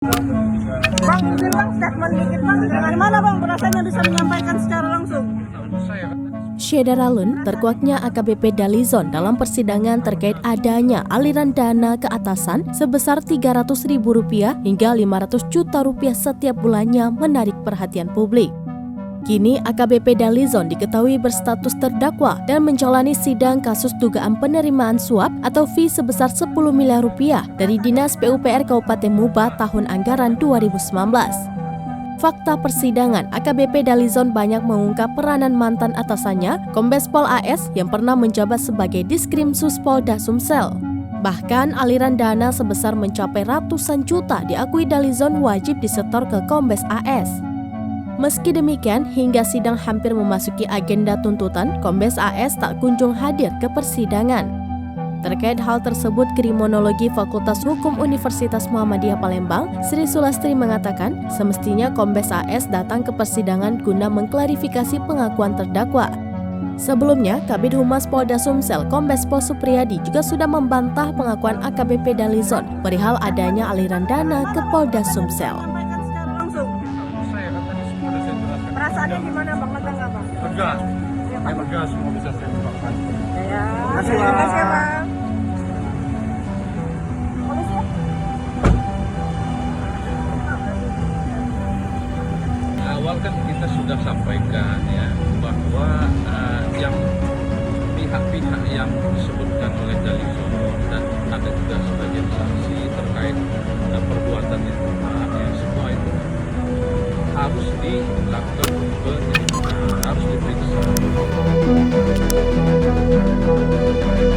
Bang, mungkin bang statement dikit bang, dari mana bang perasaannya bisa menyampaikan secara langsung? Syederalun terkuaknya AKBP Dalizon dalam persidangan terkait adanya aliran dana ke atasan sebesar Rp300.000 hingga Rp500 juta setiap bulannya menarik perhatian publik. Kini AKBP Dalizon diketahui berstatus terdakwa dan menjalani sidang kasus dugaan penerimaan suap atau fee sebesar Rp10 miliar dari Dinas PUPR Kabupaten Muba tahun anggaran 2019. Fakta persidangan, AKBP Dalizon banyak mengungkap peranan mantan atasannya, Kombes Pol AS yang pernah menjabat sebagai Diskrimsus Polda Sumsel. Bahkan aliran dana sebesar mencapai ratusan juta diakui Dalizon wajib disetor ke Kombes AS. Meski demikian, hingga sidang hampir memasuki agenda tuntutan, Kombes AS tak kunjung hadir ke persidangan. Terkait hal tersebut, Kriminologi Fakultas Hukum Universitas Muhammadiyah Palembang, Sri Sulastri mengatakan, semestinya Kombes AS datang ke persidangan guna mengklarifikasi pengakuan terdakwa. Sebelumnya, Kabid Humas Polda Sumsel, Kombes Pol Supriyadi juga sudah membantah pengakuan AKBP Dalizon perihal adanya aliran dana ke Polda Sumsel. Perasaannya gimana bang? Lega nggak bang? Lega, lega semua bisa saya ungkapkan. Ya, terima kasih bang.